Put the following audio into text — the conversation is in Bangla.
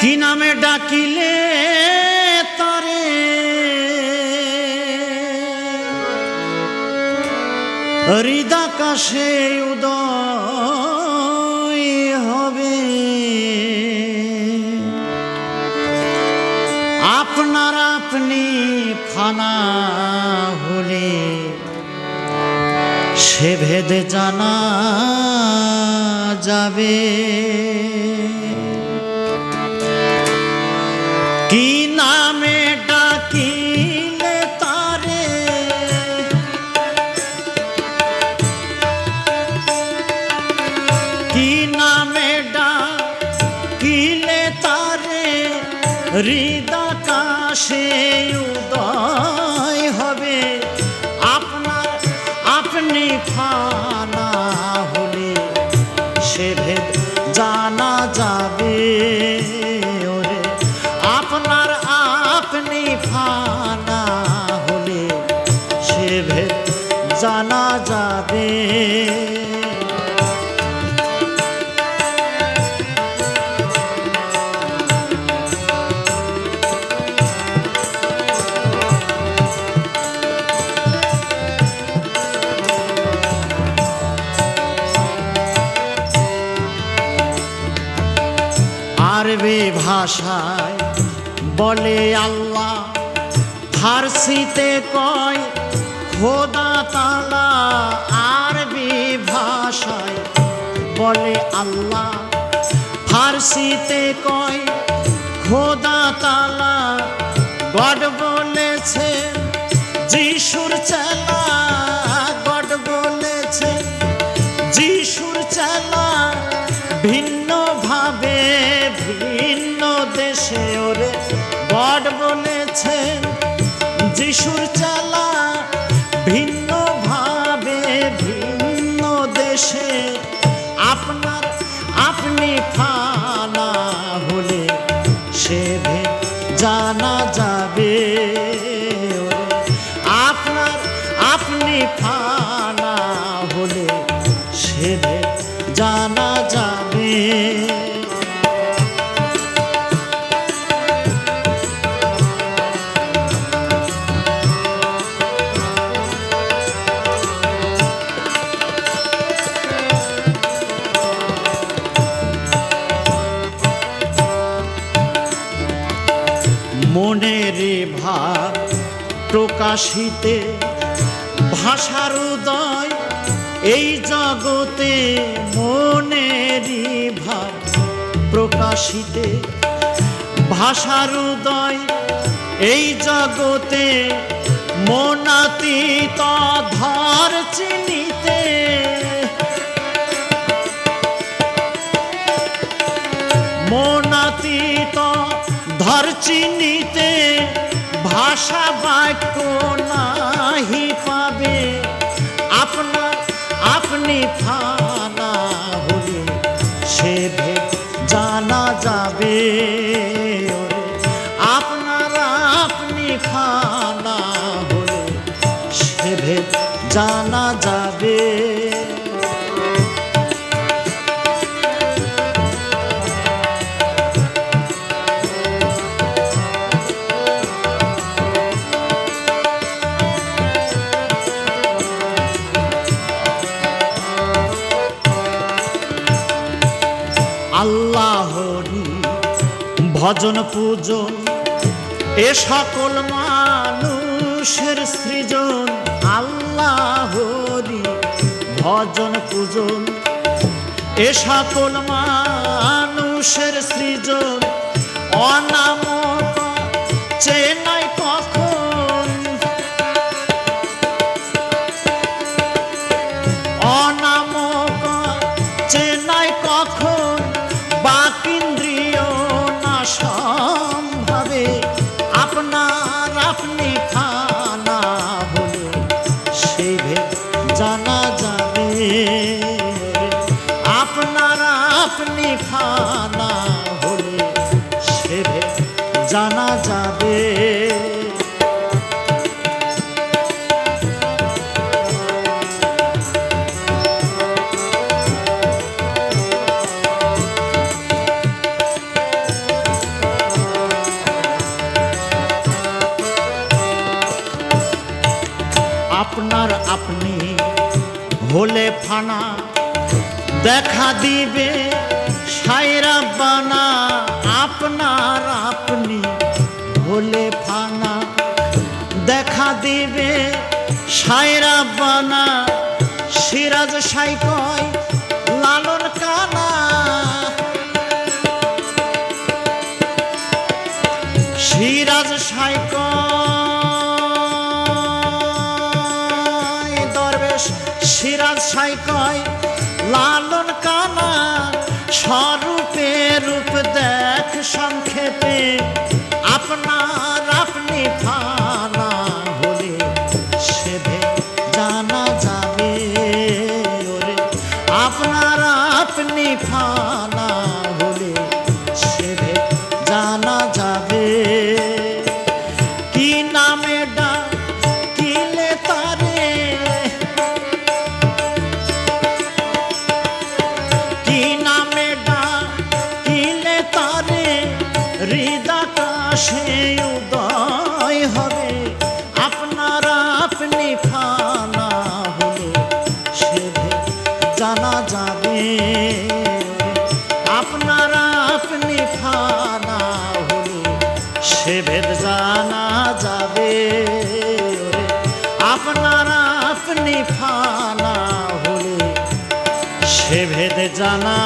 কি নামে ডাকিলে তারে হৃদাকাশে উদয় হবে। আপনার আপনি ফানা হলে সে ভেদে জানা যাবে। কি নামে ডাকিলে তারে কি নামে ডাকিলে তারে হৃদাকাশে উদয় হবে। আপনার আপনি ফানা হলে সে ভেদ জানা যাবে। আপনার আপনি ফানা হলে সে ভেদ জানা যাবে। আরবি ভাষায় বলে আল্লাহ, ফার্সিতে কয় খোদা তাআলা। আরবি ভাষায় বলে আল্লাহ, ফার্সিতে কয় খোদা তাআলা। গড বলেছে যিশুর চেলা, গড বলেছে যিশুর চেলা। ভিন্ন ভাবে ভিন্ন দেশে ওরে গড বলেছেন যিশুর চেলা। ভিন্ন ভাবে ভিন্ন দেশে আপনার আপনি ফানা হলে সে ভেদ জানা যাবে। আপনার আপনি ফানা হলে সে ভেদ জানা যাবে। মনের ভাব প্রকাশিতে ভাষার উদয় এই জগতে। মনেরই ভাব প্রকাশিতে ভাষার উদয় এই জগতে। মনাতীত ধর চিনিতে মনাতীত ধর চিনিতে। ভাষা বাক্য নাহি পাবে। আপনার আপনি ফানা হলে সে ভেদ জানা যাবে। আপনার আপনি ফানা হলে সে ভেদ জানা যাবে। আল্লাহরি ভজন পূজন এ সকল মানুষের সৃজন। আল্লাহরি ভজন পূজন এ সকল মানুষের সৃজন। অনামক চেনাই কখন অনামক চেনাই কখন। বাকিন্দ্রিয় না সম্ভাবে আপনার আপনি ফানা হলে সে ভেদ জানা যাবে। আপনার আপনি ফানা হলে সে ভেদ জানা যাবে। ফানা দেখা দিবে সায়রা বানা আপনার আপনি হলে ফানা দেখা দিবে সায়রা বানা সিরাজ সাই কয় লালন কানা সিরাজ সাই কয় দরবেশ সিরাজ সাই কয় লালন কানা স্বরূপে রূপ দেখ সংক্ষেপে আপনার আপনি ফানা হলে সেভে জানা যাবে ওরে আপনার আপনি ফানা হলে সেভে জানা যাবে কি নামে ডাকিলে তারে কি নামে ডাকিলে তারে হৃদাকাশে উদয় হবে আপনার আপনি ফানা হলে সেভে জানা যাবে আপনার আপনি ফানা হলে সেভেদ জানা যাবে আপনার আপনি ফানা হলে সেভেদ জানা